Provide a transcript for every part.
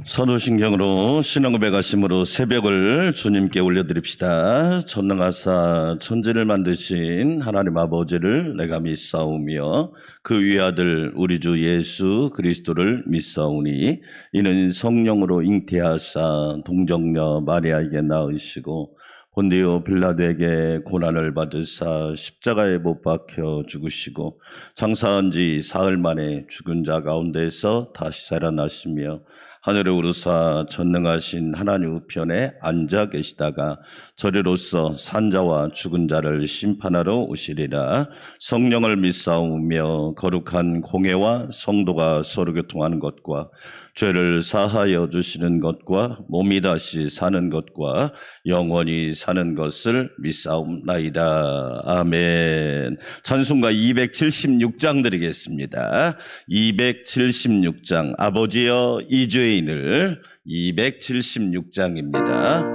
선호신경으로 신앙고백하심으로 새벽을 주님께 올려드립시다. 전능하사 천지를 만드신 하나님 아버지를 내가 믿사오며 그 위아들 우리 주 예수 그리스도를 믿사오니 이는 성령으로 잉태하사 동정녀 마리아에게 낳으시고 본디오 빌라도에게 고난을 받으사 십자가에 못 박혀 죽으시고 장사한 지 사흘 만에 죽은 자 가운데서 다시 살아나시며 하늘에 오르사 전능하신 하나님 우편에 앉아 계시다가 저리로서 산자와 죽은 자를 심판하러 오시리라. 성령을 믿사오며 거룩한 공회와 성도가 서로 교통하는 것과 죄를 사하여 주시는 것과 몸이 다시 사는 것과 영원히 사는 것을 믿사옵나이다. 아멘. 찬송가 276장 드리겠습니다. 276장 아버지여 이 죄인을 276장입니다.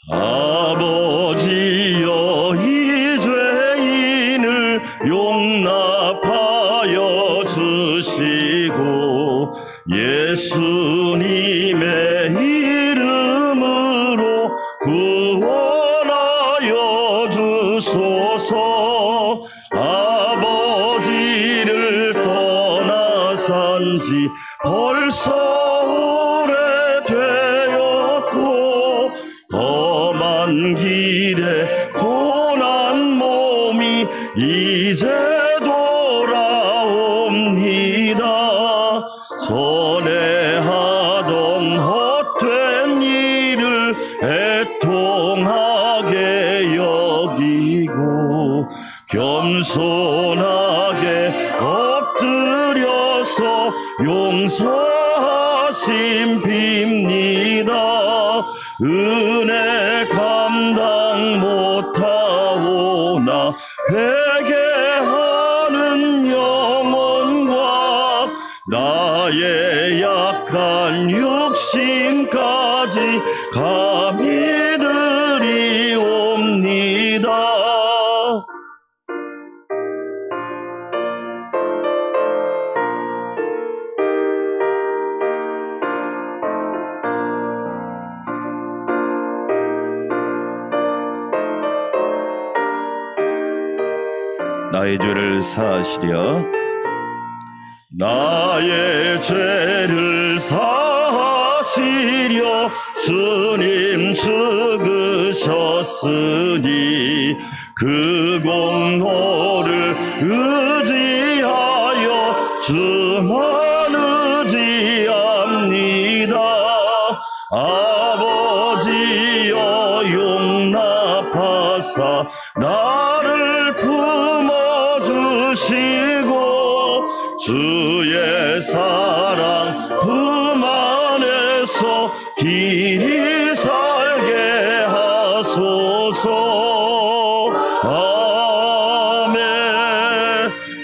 아버지여 이 죄인을 용납하여 주시고 예수님의 이름으로 구원하여 주소서. 아버지를 떠나산 지 벌써 오래되었고 험한 길에 고난 몸이 이제 돌아옵니다. 전에 하던 헛된 일을 애통하게 여기고 겸손하게 엎드려서 용서하심 빕니다. 은혜 감당 못하오나 회개하는 영혼과 나의 약한 육신까지 감히 드리옵니다. 나의 죄를 사하시려 나의 죄를 사하시려 주님 죽으셨으니 그 공로를 의지하여 주만 의지합니다. 아버지여 용납하사 나를 품어주시고 주의 사랑 품 안에서 길이 살게 하소서.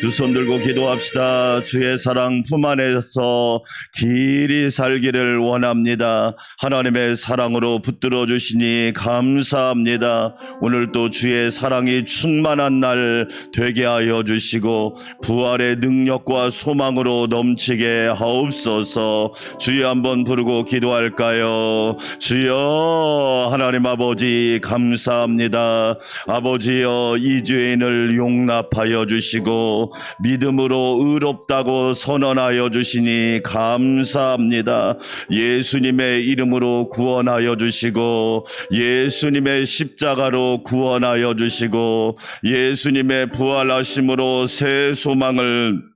두 손 들고 기도합시다. 주의 사랑 품 안에서 길이 살기를 원합니다. 하나님의 사랑으로 붙들어 주시니 감사합니다. 오늘도 주의 사랑이 충만한 날 되게 하여 주시고 부활의 능력과 소망으로 넘치게 하옵소서. 주여 한번 부르고 기도할까요? 주여 하나님 아버지 감사합니다. 아버지여 이 죄인을 용납하여 주시고 믿음으로 의롭다고 선언하여 주시니 감사합니다. 예수님의 이름으로 구원하여 주시고 예수님의 십자가로 구원하여 주시고 예수님의 부활하심으로 새 소망을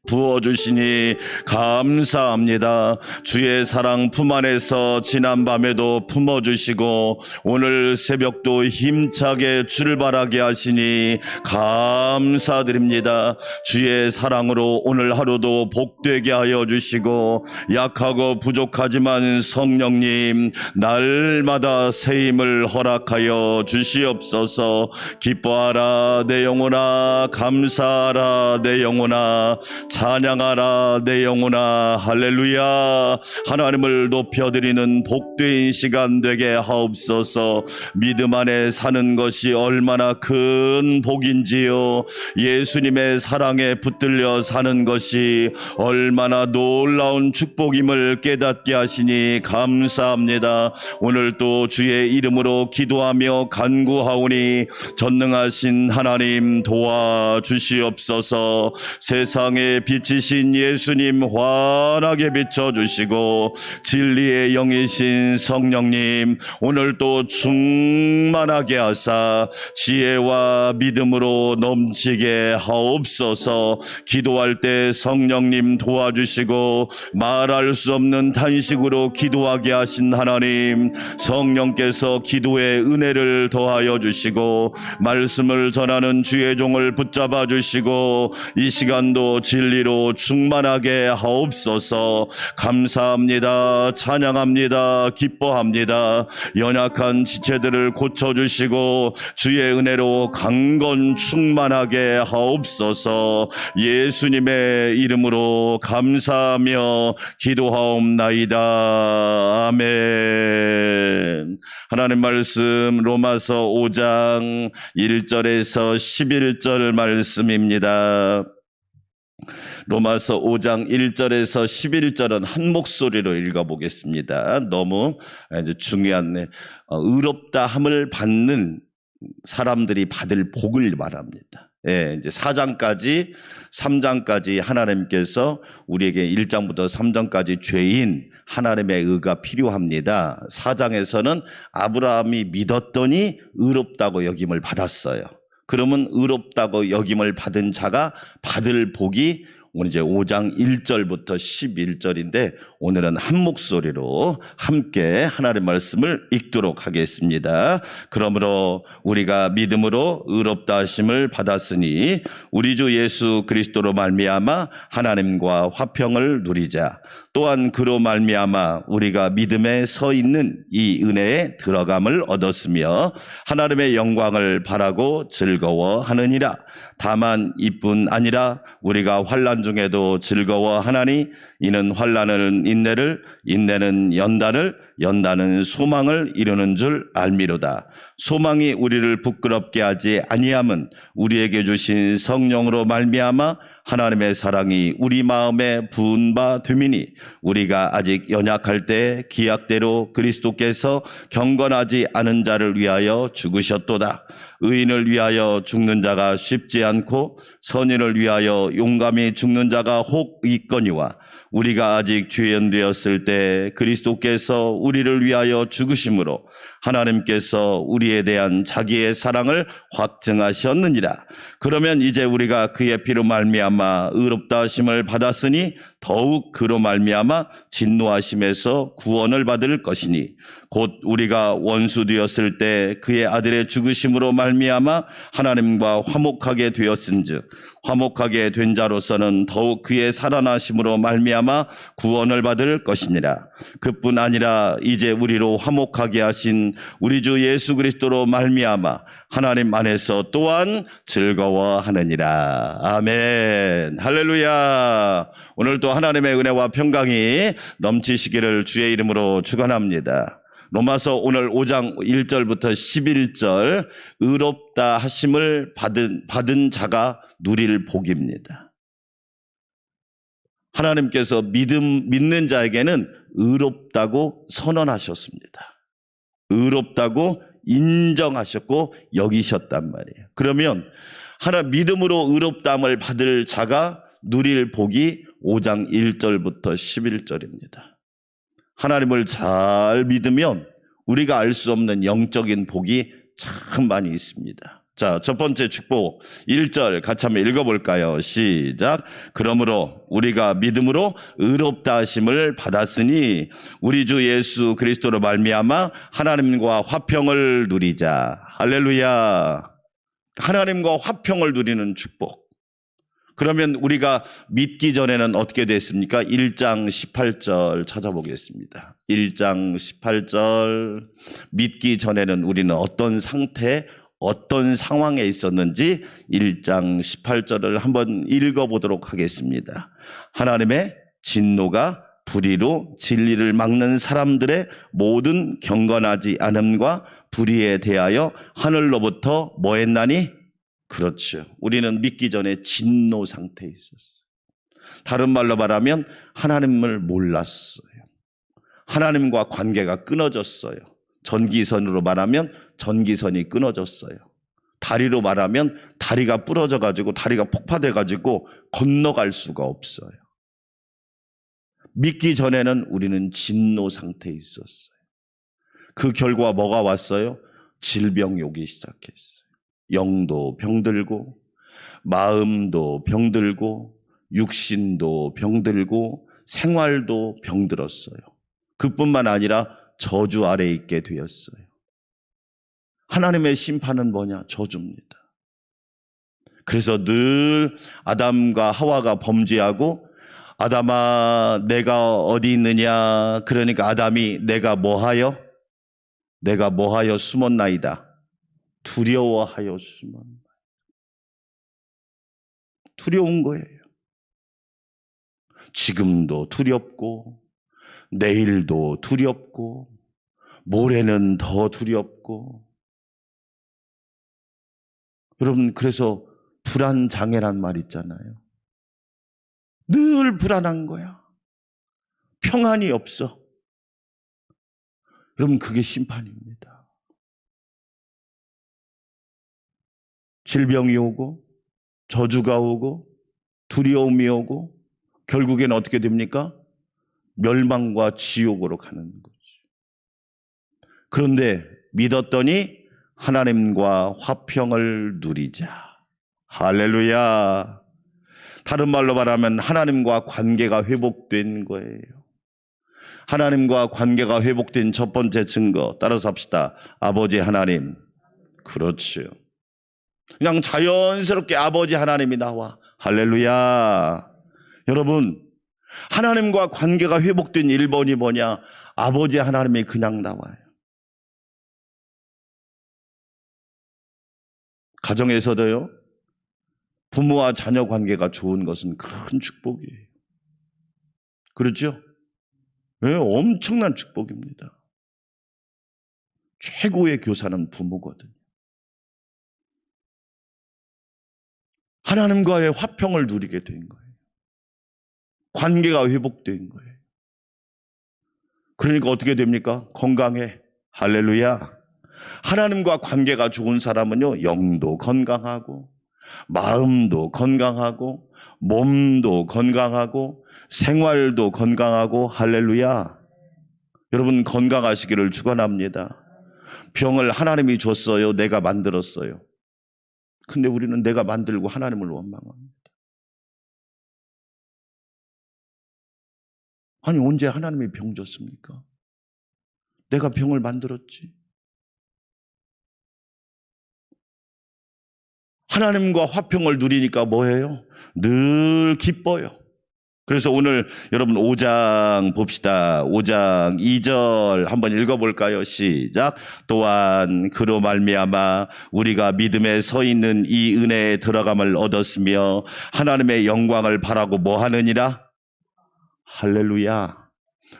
부어주시니 감사합니다. 주의 사랑 품 안에서 지난밤에도 품어주시고 오늘 새벽도 힘차게 출발하게 하시니 감사드립니다. 주의 사랑으로 오늘 하루도 복되게 하여 주시고 약하고 부족하지만 성령님 날마다 새 힘을 허락하여 주시옵소서. 기뻐하라 내 영혼아, 감사하라 내 영혼아, 찬양하라 내 영혼아. 할렐루야. 하나님을 높여드리는 복된 시간 되게 하옵소서. 믿음 안에 사는 것이 얼마나 큰 복인지요. 예수님의 사랑에 붙들려 사는 것이 얼마나 놀라운 축복임을 깨닫게 하시니 감사합니다. 오늘 또 주의 이름으로 기도하며 간구하오니 전능하신 하나님 도와주시옵소서. 세상에 빛이신 예수님 환하게 비춰주시고 진리의 영이신 성령님 오늘 또 충만하게 하사 지혜와 믿음으로 넘치게 하옵소서. 기도할 때 성령님 도와주시고 말할 수 없는 탄식으로 기도하게 하신 하나님, 성령께서 기도의 은혜를 더하여 주시고 말씀을 전하는 주의 종을 붙잡아 주시고 이 시간도 진리로 충만하게 하옵소서. 감사합니다. 찬양합니다. 기뻐합니다. 연약한 지체들을 고쳐주시고 주의 은혜로 강건 충만하게 하옵소서. 예수님의 이름으로 감사하며 기도하옵나이다. 아멘. 하나님 말씀 로마서 5장 1절에서 11절 말씀입니다. 로마서 5장 1절에서 11절은 한 목소리로 읽어보겠습니다. 너무 이제 중요한 의롭다 함을 받는 사람들이 받을 복을 말합니다. 예, 이제 4장까지 3장까지 하나님께서 우리에게 1장부터 3장까지 죄인 하나님의 의가 필요합니다. 4장에서는 아브라함이 믿었더니 의롭다고 여김을 받았어요. 그러면 의롭다고 여김을 받은 자가 받을 복이 오늘 이제 5장 1절부터 11절인데 오늘은 한 목소리로 함께 하나님의 말씀을 읽도록 하겠습니다. 그러므로 우리가 믿음으로 의롭다 하심을 받았으니 우리 주 예수 그리스도로 말미암아 하나님과 화평을 누리자. 또한 그로 말미암아 우리가 믿음에 서 있는 이 은혜에 들어감을 얻었으며 하나님의 영광을 바라고 즐거워하느니라. 다만 이뿐 아니라 우리가 환난 중에도 즐거워하나니 이는 환난은 인내를, 인내는 연단을, 연단은 소망을 이루는 줄 알미로다. 소망이 우리를 부끄럽게 하지 아니함은 우리에게 주신 성령으로 말미암아 하나님의 사랑이 우리 마음에 부은 바 됨이니 우리가 아직 연약할 때 기약대로 그리스도께서 경건하지 않은 자를 위하여 죽으셨도다. 의인을 위하여 죽는 자가 쉽지 않고 선인을 위하여 용감히 죽는 자가 혹 있거니와 우리가 아직 죄인되었을 때 그리스도께서 우리를 위하여 죽으심으로 하나님께서 우리에 대한 자기의 사랑을 확증하셨느니라. 그러면 이제 우리가 그의 피로 말미암아 의롭다 하심을 받았으니 더욱 그로 말미암아 진노하심에서 구원을 받을 것이니 곧 우리가 원수 되었을 때 그의 아들의 죽으심으로 말미암아 하나님과 화목하게 되었은즉 화목하게 된 자로서는 더욱 그의 살아나심으로 말미암아 구원을 받을 것이니라. 그뿐 아니라 이제 우리로 화목하게 하신 우리 주 예수 그리스도로 말미암아 하나님 안에서 또한 즐거워하느니라. 아멘. 할렐루야. 오늘도 하나님의 은혜와 평강이 넘치시기를 주의 이름으로 축원합니다. 로마서 오늘 5장 1절부터 11절 의롭다 하심을 받은 자가 누릴 복입니다. 하나님께서 믿는 자에게는 의롭다고 선언하셨습니다. 의롭다고 인정하셨고 여기셨단 말이에요. 그러면 믿음으로 의롭다함을 받을 자가 누릴 복이 5장 1절부터 11절입니다. 하나님을 잘 믿으면 우리가 알 수 없는 영적인 복이 참 많이 있습니다. 자, 첫 번째 축복 1절 같이 한번 읽어볼까요? 시작. 그러므로 우리가 믿음으로 의롭다 하심을 받았으니 우리 주 예수 그리스도로 말미암아 하나님과 화평을 누리자. 할렐루야. 하나님과 화평을 누리는 축복. 그러면 우리가 믿기 전에는 어떻게 됐습니까? 1장 18절 찾아보겠습니다. 1장 18절 믿기 전에는 우리는 어떤 상태, 어떤 상황에 있었는지 1장 18절을 한번 읽어보도록 하겠습니다. 하나님의 진노가 불의로 진리를 막는 사람들의 모든 경건하지 않음과 불의에 대하여 하늘로부터 뭐 했나니? 그렇죠. 우리는 믿기 전에 진노 상태에 있었어요. 다른 말로 말하면 하나님을 몰랐어요. 하나님과 관계가 끊어졌어요. 전기선으로 말하면 전기선이 끊어졌어요. 다리로 말하면 다리가 부러져가지고 다리가 폭파돼가지고 건너갈 수가 없어요. 믿기 전에는 우리는 진노 상태에 있었어요. 그 결과 뭐가 왔어요? 질병이 오기 시작했어요. 영도 병들고 마음도 병들고 육신도 병들고 생활도 병들었어요. 그뿐만 아니라 저주 아래에 있게 되었어요. 하나님의 심판은 뭐냐? 저주입니다. 그래서 늘 아담과 하와가 범죄하고 아담아 내가 어디 있느냐? 그러니까 아담이 내가 뭐하여 숨었나이다. 두려워하여 숨었나이다. 두려운 거예요. 지금도 두렵고 내일도 두렵고 모레는 더 두렵고. 여러분, 그래서 불안장애란 말 있잖아요. 늘 불안한 거야. 평안이 없어. 여러분, 그게 심판입니다. 질병이 오고 저주가 오고 두려움이 오고 결국엔 어떻게 됩니까? 멸망과 지옥으로 가는 거죠. 그런데 믿었더니 하나님과 화평을 누리자. 할렐루야. 다른 말로 말하면 하나님과 관계가 회복된 거예요. 하나님과 관계가 회복된 첫 번째 증거 따라서 합시다. 아버지 하나님. 그렇죠. 그냥 자연스럽게 아버지 하나님이 나와. 할렐루야. 여러분, 하나님과 관계가 회복된 1번이 뭐냐? 아버지 하나님이 그냥 나와요. 가정에서도요, 부모와 자녀 관계가 좋은 것은 큰 축복이에요. 그렇죠? 네, 엄청난 축복입니다. 최고의 교사는 부모거든요. 하나님과의 화평을 누리게 된 거예요. 관계가 회복된 거예요. 그러니까 어떻게 됩니까? 건강해. 할렐루야. 하나님과 관계가 좋은 사람은요, 영도 건강하고 마음도 건강하고 몸도 건강하고 생활도 건강하고. 할렐루야. 여러분, 건강하시기를 축원합니다. 병을 하나님이 줬어요? 내가 만들었어요? 근데 우리는 내가 만들고 하나님을 원망합니다. 아니, 언제 하나님이 병 줬습니까? 내가 병을 만들었지. 하나님과 화평을 누리니까 뭐예요? 늘 기뻐요. 그래서 오늘 여러분 5장 봅시다. 5장 2절 한번 읽어볼까요? 시작. 또한 그로 말미암아 우리가 믿음에 서 있는 이 은혜에 들어감을 얻었으며 하나님의 영광을 바라고 뭐 하느니라? 할렐루야.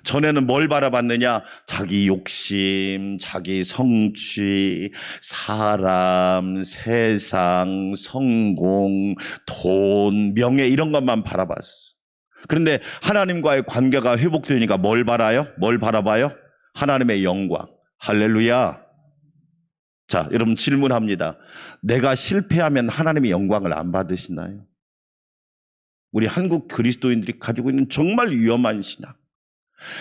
전에는 뭘 바라봤느냐? 자기 욕심, 자기 성취, 사람, 세상, 성공, 돈, 명예 이런 것만 바라봤어. 그런데 하나님과의 관계가 회복되니까 뭘 바라요? 뭘 바라봐요? 하나님의 영광. 할렐루야. 자, 여러분 질문합니다. 내가 실패하면 하나님의 영광을 안 받으시나요? 우리 한국 그리스도인들이 가지고 있는 정말 위험한 신앙.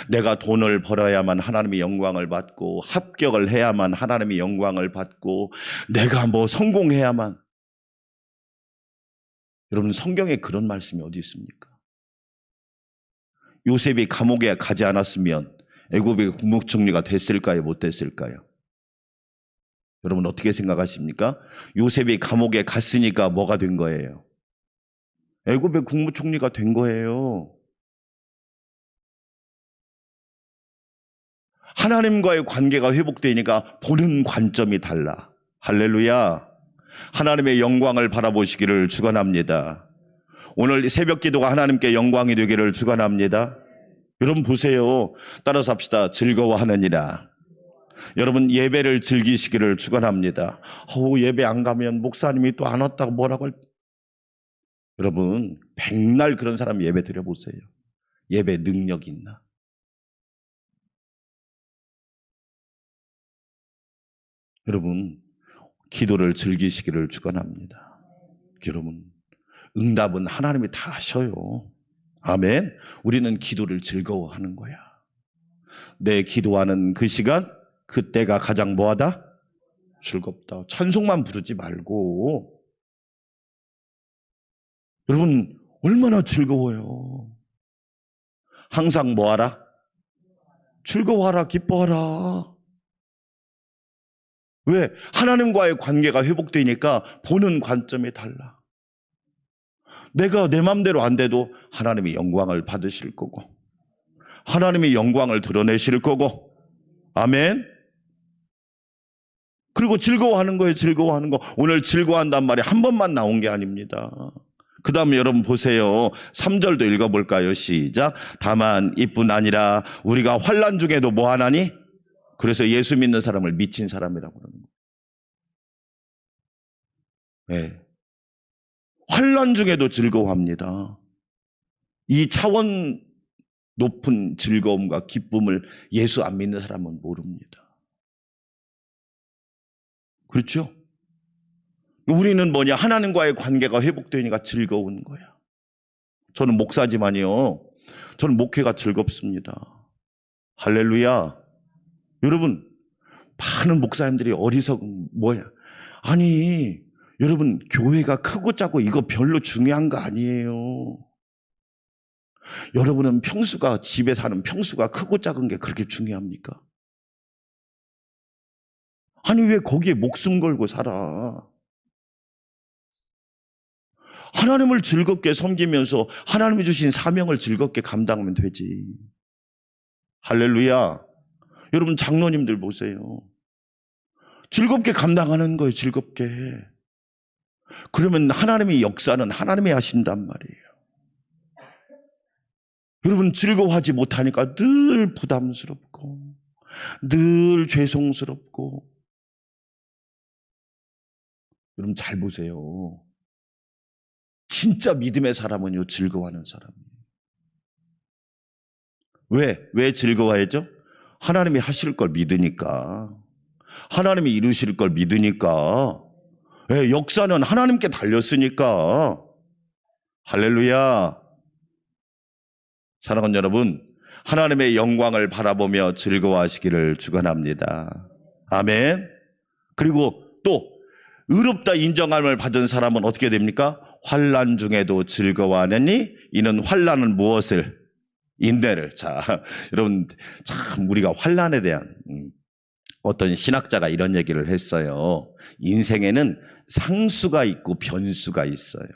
내가 돈을 벌어야만 하나님의 영광을 받고 합격을 해야만 하나님의 영광을 받고 내가 뭐 성공해야만. 여러분, 성경에 그런 말씀이 어디 있습니까? 요셉이 감옥에 가지 않았으면 애굽의 국무총리가 됐을까요? 못 됐을까요? 여러분 어떻게 생각하십니까? 요셉이 감옥에 갔으니까 뭐가 된 거예요? 애굽의 국무총리가 된 거예요. 하나님과의 관계가 회복되니까 보는 관점이 달라. 할렐루야. 하나님의 영광을 바라보시기를 축원합니다. 오늘 새벽 기도가 하나님께 영광이 되기를 축원합니다. 여러분 보세요. 따라서 합시다. 즐거워하느니라. 여러분 예배를 즐기시기를 축원합니다. 예배 안 가면 목사님이 또 안 왔다고 뭐라고 여러분 백날 그런 사람 예배 드려보세요. 예배 능력 있나? 여러분 기도를 즐기시기를 축원합니다. 여러분 응답은 하나님이 다 하셔요. 아멘. 우리는 기도를 즐거워하는 거야. 내 기도하는 그 시간 그때가 가장 뭐하다? 즐겁다. 찬송만 부르지 말고. 여러분 얼마나 즐거워요. 항상 뭐하라? 즐거워하라, 기뻐하라. 왜? 하나님과의 관계가 회복되니까 보는 관점이 달라. 내가 내 맘대로 안 돼도 하나님이 영광을 받으실 거고 하나님이 영광을 드러내실 거고. 아멘. 그리고 즐거워하는 거예요. 즐거워하는 거. 오늘 즐거워한단 말이 한 번만 나온 게 아닙니다. 그 다음에 여러분 보세요. 3절도 읽어볼까요? 시작. 다만 이뿐 아니라 우리가 환난 중에도 뭐 하나니? 그래서 예수 믿는 사람을 미친 사람이라고 그러는 거예요. 네. 환난 중에도 즐거워합니다. 이 차원 높은 즐거움과 기쁨을 예수 안 믿는 사람은 모릅니다. 그렇죠? 우리는 뭐냐? 하나님과의 관계가 회복되니까 즐거운 거야. 저는 목사지만요. 저는 목회가 즐겁습니다. 할렐루야. 여러분, 많은 목사님들이 어리석은 뭐야? 아니, 여러분, 교회가 크고 작고 이거 별로 중요한 거 아니에요. 여러분은 평수가, 집에 사는 평수가 크고 작은 게 그렇게 중요합니까? 아니, 왜 거기에 목숨 걸고 살아? 하나님을 즐겁게 섬기면서 하나님이 주신 사명을 즐겁게 감당하면 되지. 할렐루야. 여러분 장로님들 보세요. 즐겁게 감당하는 거예요. 즐겁게. 그러면 하나님의 역사는 하나님이 하신단 말이에요. 여러분 즐거워하지 못하니까 늘 부담스럽고 늘 죄송스럽고. 여러분 잘 보세요. 진짜 믿음의 사람은요 즐거워하는 사람이에요. 왜 즐거워하죠? 하나님이 하실 걸 믿으니까. 하나님이 이루실 걸 믿으니까. 왜? 역사는 하나님께 달렸으니까. 할렐루야. 사랑하는 여러분, 하나님의 영광을 바라보며 즐거워하시기를 축원합니다. 아멘. 그리고 또 의롭다 인정함을 받은 사람은 어떻게 됩니까? 환난 중에도 즐거워하느니 이는 환난은 무엇을? 인내를. 자, 여러분 참 우리가 환난에 대한 어떤 신학자가 이런 얘기를 했어요. 인생에는 상수가 있고 변수가 있어요.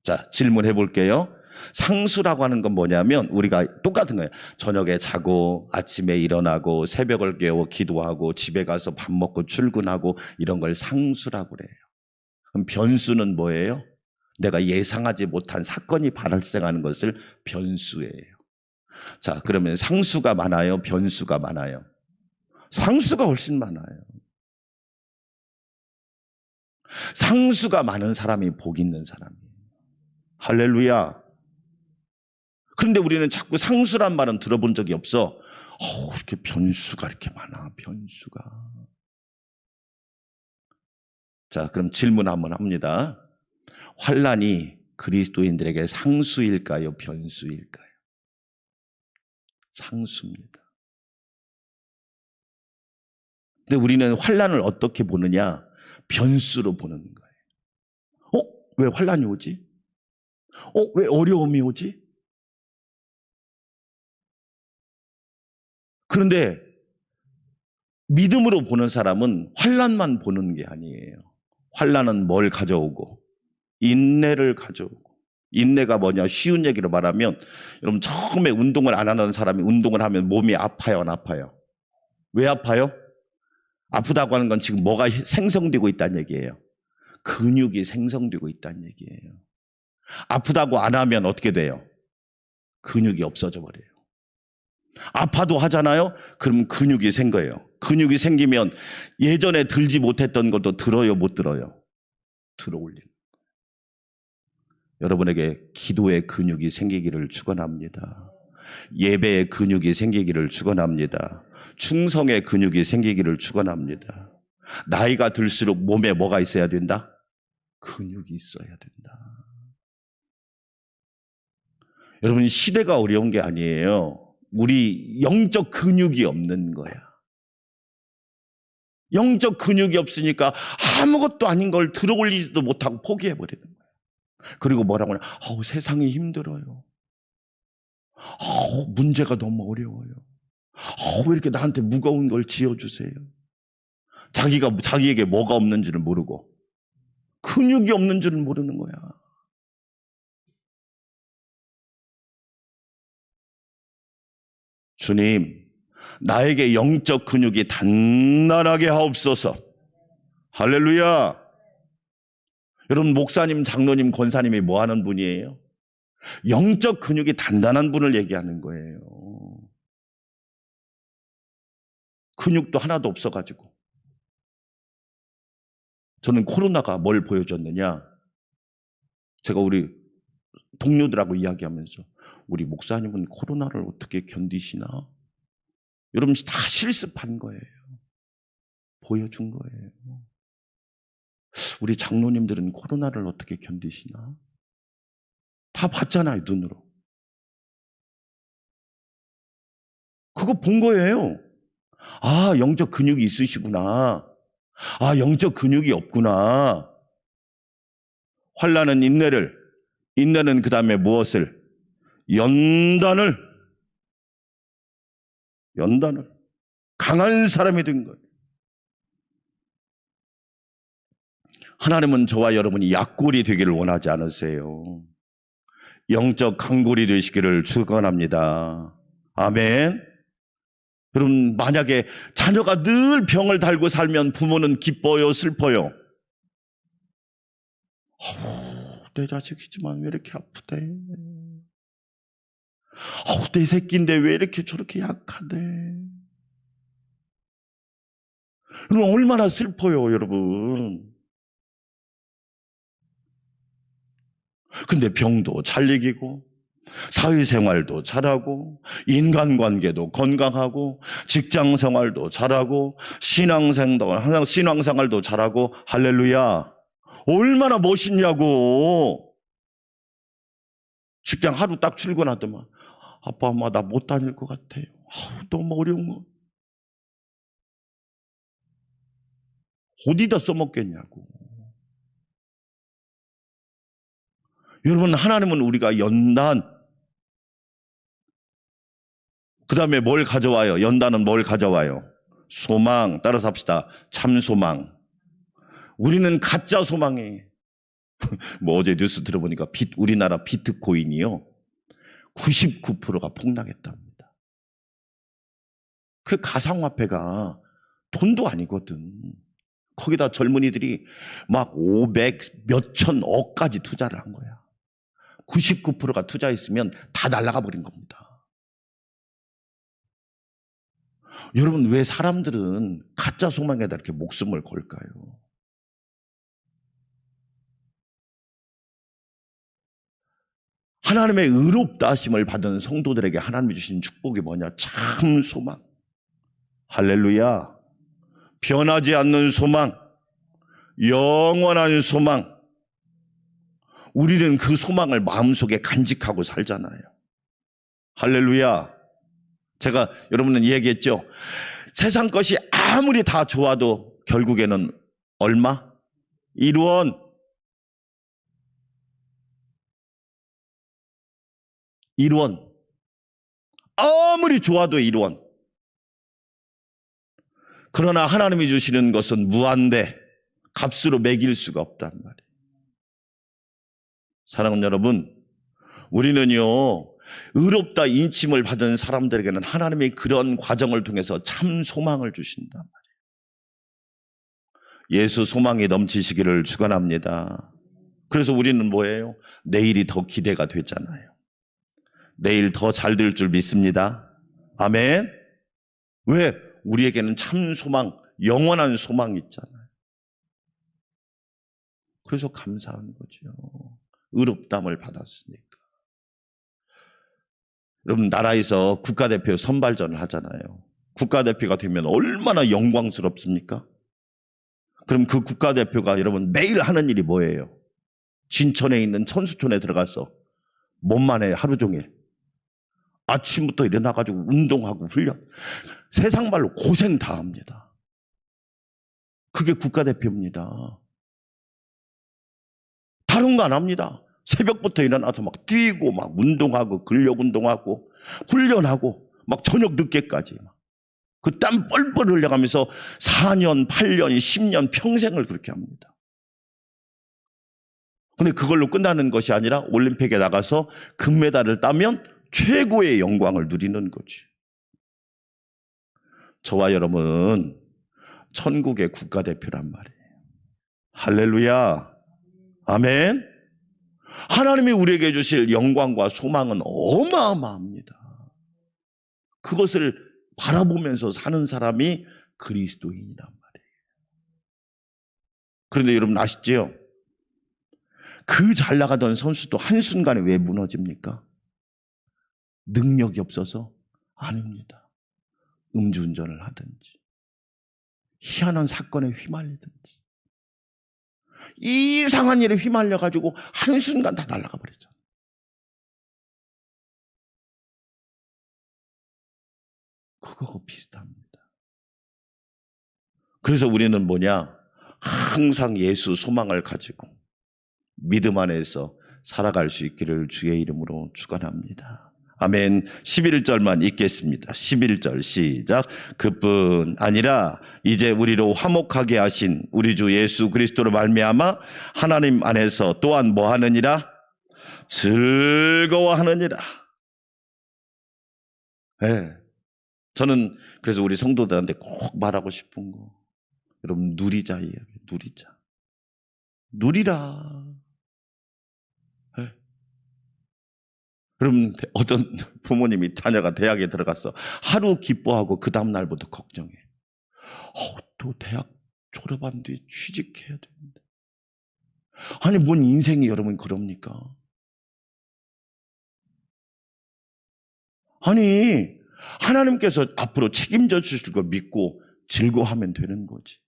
자, 질문해 볼게요. 상수라고 하는 건 뭐냐면 우리가 똑같은 거예요. 저녁에 자고 아침에 일어나고 새벽을 깨워 기도하고 집에 가서 밥 먹고 출근하고 이런 걸 상수라고 그래요. 그럼 변수는 뭐예요? 내가 예상하지 못한 사건이 발생하는 것을 변수예요. 자, 그러면 상수가 많아요? 변수가 많아요? 상수가 훨씬 많아요. 상수가 많은 사람이 복 있는 사람이에요. 할렐루야. 그런데 우리는 자꾸 상수란 말은 들어본 적이 없어. 이렇게 변수가 이렇게 많아, 변수가. 자, 그럼 질문 한번 합니다. 환난이 그리스도인들에게 상수일까요? 변수일까요? 상수입니다. 근데 우리는 환난을 어떻게 보느냐? 변수로 보는 거예요. 왜 환난이 오지? 왜 어려움이 오지? 그런데 믿음으로 보는 사람은 환난만 보는 게 아니에요. 환난은 뭘 가져오고? 인내를 가져오고. 인내가 뭐냐? 쉬운 얘기로 말하면 여러분 처음에 운동을 안 하는 사람이 운동을 하면 몸이 아파요, 안 아파요? 왜 아파요? 아프다고 하는 건 지금 뭐가 생성되고 있다는 얘기예요. 근육이 생성되고 있다는 얘기예요. 아프다고 안 하면 어떻게 돼요? 근육이 없어져 버려요. 아파도 하잖아요? 그럼 근육이 생겨요. 근육이 생기면 예전에 들지 못했던 것도 들어요, 못 들어요? 들어 올리는 거예요. 여러분에게 기도의 근육이 생기기를 축원합니다. 예배의 근육이 생기기를 축원합니다. 충성의 근육이 생기기를 축원합니다. 나이가 들수록 몸에 뭐가 있어야 된다? 근육이 있어야 된다. 여러분, 시대가 어려운 게 아니에요. 우리 영적 근육이 없는 거야. 영적 근육이 없으니까 아무것도 아닌 걸 들어올리지도 못하고 포기해버리는 거야. 그리고 뭐라고 하냐? 세상이 힘들어요. 문제가 너무 어려워요. 왜 이렇게 나한테 무거운 걸 지어주세요? 자기에게 뭐가 없는 줄을 모르고 근육이 없는 줄을 모르는 거야. 주님, 나에게 영적 근육이 단단하게 하옵소서. 할렐루야. 여러분, 목사님, 장로님, 권사님이 뭐 하는 분이에요? 영적 근육이 단단한 분을 얘기하는 거예요. 근육도 하나도 없어가지고. 저는 코로나가 뭘 보여줬느냐? 제가 우리 동료들하고 이야기하면서 우리 목사님은 코로나를 어떻게 견디시나? 여러분, 다 실습한 거예요. 보여준 거예요. 우리 장로님들은 코로나를 어떻게 견디시나? 다 봤잖아요, 눈으로. 그거 본 거예요. 영적 근육이 있으시구나. 영적 근육이 없구나. 환난은 인내를, 인내는 그 다음에 무엇을? 연단을 강한 사람이 된 거예요. 하나님은 저와 여러분이 약골이 되기를 원하지 않으세요. 영적 강골이 되시기를 축원합니다. 아멘. 여러분, 만약에 자녀가 늘 병을 달고 살면 부모는 기뻐요, 슬퍼요? 내 자식이지만 왜 이렇게 아프대? 내 새끼인데 왜 이렇게 저렇게 약하대? 여러분, 얼마나 슬퍼요, 여러분. 근데 병도 잘 이기고 사회생활도 잘하고 인간관계도 건강하고 직장생활도 잘하고 신앙생활도 잘하고 할렐루야. 얼마나 멋있냐고. 직장 하루 딱 출근하더만 아빠 엄마 나 못 다닐 것 같아요. 너무 어려운 거. 어디다 써먹겠냐고. 여러분, 하나님은 우리가 연단, 그 다음에 뭘 가져와요? 연단은 뭘 가져와요? 소망. 따라서 합시다. 참 소망. 우리는 가짜 소망이에요. 어제 뉴스 들어보니까 우리나라 비트코인이요 99%가 폭락했답니다. 그 가상화폐가 돈도 아니거든. 거기다 젊은이들이 막 500 몇천억까지 투자를 한 거야. 99%가 투자했으면 다 날아가 버린 겁니다. 여러분, 왜 사람들은 가짜 소망에다 이렇게 목숨을 걸까요? 하나님의 의롭다 하심을 받은 성도들에게 하나님이 주신 축복이 뭐냐? 참 소망. 할렐루야. 변하지 않는 소망, 영원한 소망. 우리는 그 소망을 마음속에 간직하고 살잖아요. 할렐루야. 제가 여러분은 얘기했죠. 세상 것이 아무리 다 좋아도 결국에는 얼마? 1원. 1원. 아무리 좋아도 1원. 그러나 하나님이 주시는 것은 무한대, 값으로 매길 수가 없단 말이에요. 사랑하는 여러분, 우리는요, 의롭다 인침을 받은 사람들에게는 하나님이 그런 과정을 통해서 참 소망을 주신단 말이에요. 예수 소망이 넘치시기를 축원합니다. 그래서 우리는 뭐예요? 내일이 더 기대가 되잖아요. 내일 더 잘 될 줄 믿습니다. 아멘. 왜? 우리에게는 참 소망, 영원한 소망이 있잖아요. 그래서 감사한 거죠. 의롭다함을 받았으니까. 여러분, 나라에서 국가대표 선발전을 하잖아요. 국가대표가 되면 얼마나 영광스럽습니까? 그럼 그 국가대표가 여러분 매일 하는 일이 뭐예요? 진천에 있는 천수촌에 들어가서 몸만에 하루 종일 아침부터 일어나가지고 운동하고 훈련, 세상 말로 고생 다 합니다. 그게 국가대표입니다. 다른 거 안 합니다. 새벽부터 일어나서 막 뛰고 막 운동하고 근력 운동하고 훈련하고 막 저녁 늦게까지 그 땀 뻘뻘 흘려가면서 4년, 8년, 10년 평생을 그렇게 합니다. 근데 그걸로 끝나는 것이 아니라 올림픽에 나가서 금메달을 따면 최고의 영광을 누리는 거지. 저와 여러분 천국의 국가대표란 말이에요. 할렐루야. 아멘. 하나님이 우리에게 주실 영광과 소망은 어마어마합니다. 그것을 바라보면서 사는 사람이 그리스도인이란 말이에요. 그런데 여러분 아시죠? 그 잘 나가던 선수도 한순간에 왜 무너집니까? 능력이 없어서? 아닙니다. 음주운전을 하든지 희한한 사건에 휘말리든지 이상한 일에 휘말려가지고 한순간 다 날아가 버렸잖아요. 그거하고 비슷합니다. 그래서 우리는 뭐냐? 항상 예수 소망을 가지고 믿음 안에서 살아갈 수 있기를 주의 이름으로 축원합니다. 아멘. 11절만 읽겠습니다. 11절 시작. 그뿐 아니라 이제 우리로 화목하게 하신 우리 주 예수 그리스도로 말미암아 하나님 안에서 또한 뭐 하느니라? 즐거워하느니라. 네. 저는 그래서 우리 성도들한테 꼭 말하고 싶은 거, 여러분 누리자 이야기. 누리자. 누리라. 네. 여러분 어떤 부모님이 자녀가 대학에 들어가서 하루 기뻐하고 그 다음 날부터 걱정해. 또 대학 졸업한 뒤에 취직해야 되는데. 아니 뭔 인생이 여러분 그럽니까? 아니 하나님께서 앞으로 책임져 주실 걸 믿고 즐거워하면 되는 거지.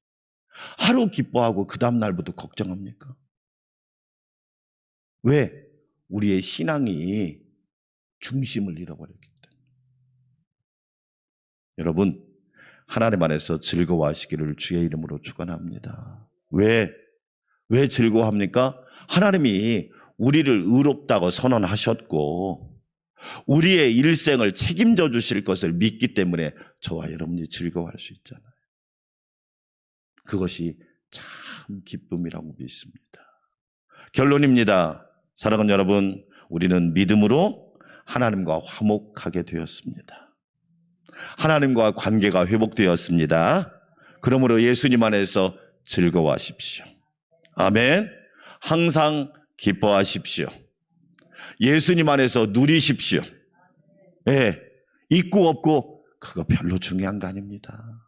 하루 기뻐하고 그 다음 날부터 걱정합니까? 왜? 우리의 신앙이 중심을 잃어버렸기 때문에. 여러분 하나님 안에서 즐거워하시기를 주의 이름으로 축원합니다. 왜 즐거워합니까? 하나님이 우리를 의롭다고 선언하셨고 우리의 일생을 책임져 주실 것을 믿기 때문에 저와 여러분이 즐거워할 수 있잖아요. 그것이 참 기쁨이라고 믿습니다. 결론입니다. 사랑하는 여러분, 우리는 믿음으로 하나님과 화목하게 되었습니다. 하나님과 관계가 회복되었습니다. 그러므로 예수님 안에서 즐거워하십시오. 아멘. 항상 기뻐하십시오. 예수님 안에서 누리십시오. 예, 있고 없고 그거 별로 중요한 거 아닙니다.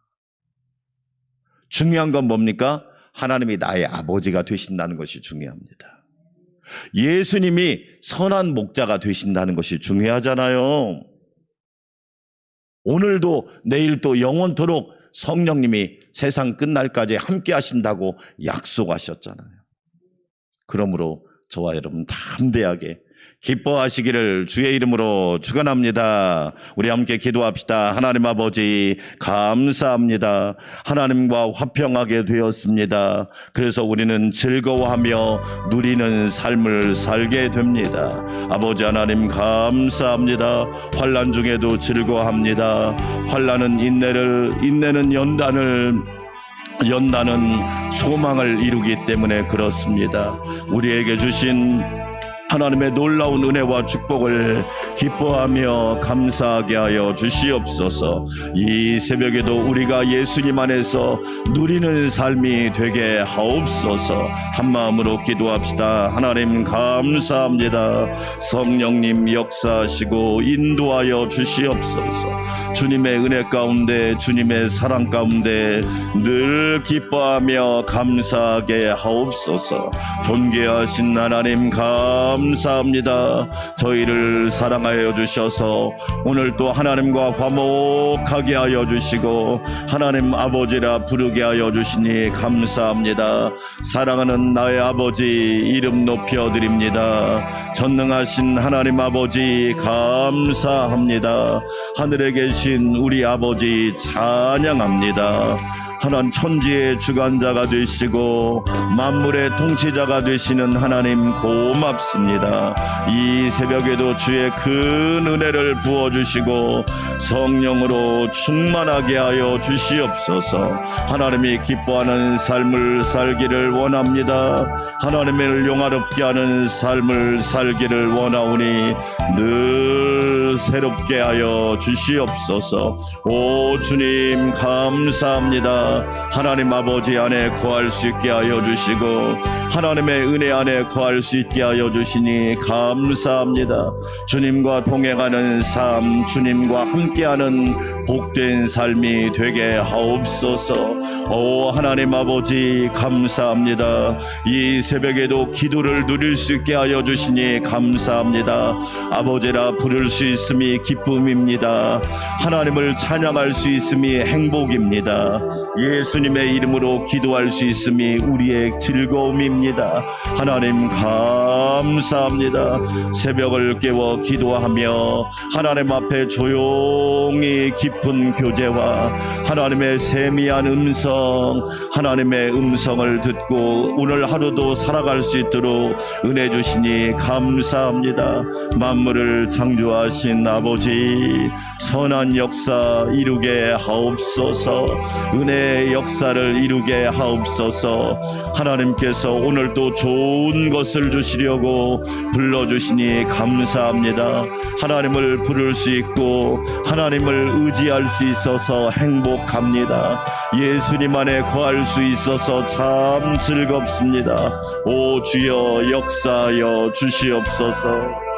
중요한 건 뭡니까? 하나님이 나의 아버지가 되신다는 것이 중요합니다. 예수님이 선한 목자가 되신다는 것이 중요하잖아요. 오늘도 내일도 영원토록 성령님이 세상 끝날까지 함께 하신다고 약속하셨잖아요. 그러므로 저와 여러분 담대하게 기뻐하시기를 주의 이름으로 축원합니다. 우리 함께 기도합시다. 하나님 아버지 감사합니다. 하나님과 화평하게 되었습니다. 그래서 우리는 즐거워하며 누리는 삶을 살게 됩니다. 아버지 하나님 감사합니다. 환난 중에도 즐거워합니다. 환난은 인내는 연단은 소망을 이루기 때문에 그렇습니다. 우리에게 주신 하나님의 놀라운 은혜와 축복을 기뻐하며 감사하게 하여 주시옵소서. 이 새벽에도 우리가 예수님 안에서 누리는 삶이 되게 하옵소서. 한마음으로 기도합시다. 하나님 감사합니다. 성령님 역사하시고 인도하여 주시옵소서. 주님의 은혜 가운데, 주님의 사랑 가운데 늘 기뻐하며 감사하게 하옵소서. 존귀하신 하나님 감사합니다. 저희를 사랑하여 주셔서 오늘 또 하나님과 화목하게 하여 주시고 하나님 아버지라 부르게 하여 주시니 감사합니다. 사랑하는 나의 아버지 이름 높여드립니다. 전능하신 하나님 아버지 감사합니다. 하늘에 계신 우리 아버지 찬양합니다. 하나님 천지의 주관자가 되시고 만물의 통치자가 되시는 하나님 고맙습니다. 이 새벽에도 주의 큰 은혜를 부어주시고 성령으로 충만하게 하여 주시옵소서. 하나님이 기뻐하는 삶을 살기를 원합니다. 하나님을 영화롭게 하는 삶을 살기를 원하오니 늘 새롭게 하여 주시옵소서. 오 주님 감사합니다. 하나님 아버지 안에 거할 수 있게 하여 주시고 하나님의 은혜 안에 거할 수 있게 하여 주시니 감사합니다. 주님과 동행하는 삶, 주님과 함께하는 복된 삶이 되게 하옵소서. 오 하나님 아버지 감사합니다. 이 새벽에도 기도를 누릴 수 있게 하여 주시니 감사합니다. 아버지라 부를 수 있음이 기쁨입니다. 하나님을 찬양할 수 있음이 행복입니다. 예수님의 이름으로 기도할 수 있음이 우리의 즐거움입니다. 하나님 감사합니다. 새벽을 깨워 기도하며 하나님 앞에 조용히 깊은 교제와 하나님의 세미한 음성, 하나님의 음성을 듣고 오늘 하루도 살아갈 수 있도록 은혜 주시니 감사합니다. 만물을 창조하신 아버지 선한 역사 이루게 하옵소서. 은혜의 역사를 이루게 하옵소서. 하나님께서 오늘도 좋은 것을 주시려고 불러주시니 감사합니다. 하나님을 부를 수 있고 하나님을 의지할 수 있어서 행복합니다. 예수님 안에 거할 수 있어서 참 즐겁습니다. 오 주여 역사하여 주시옵소서.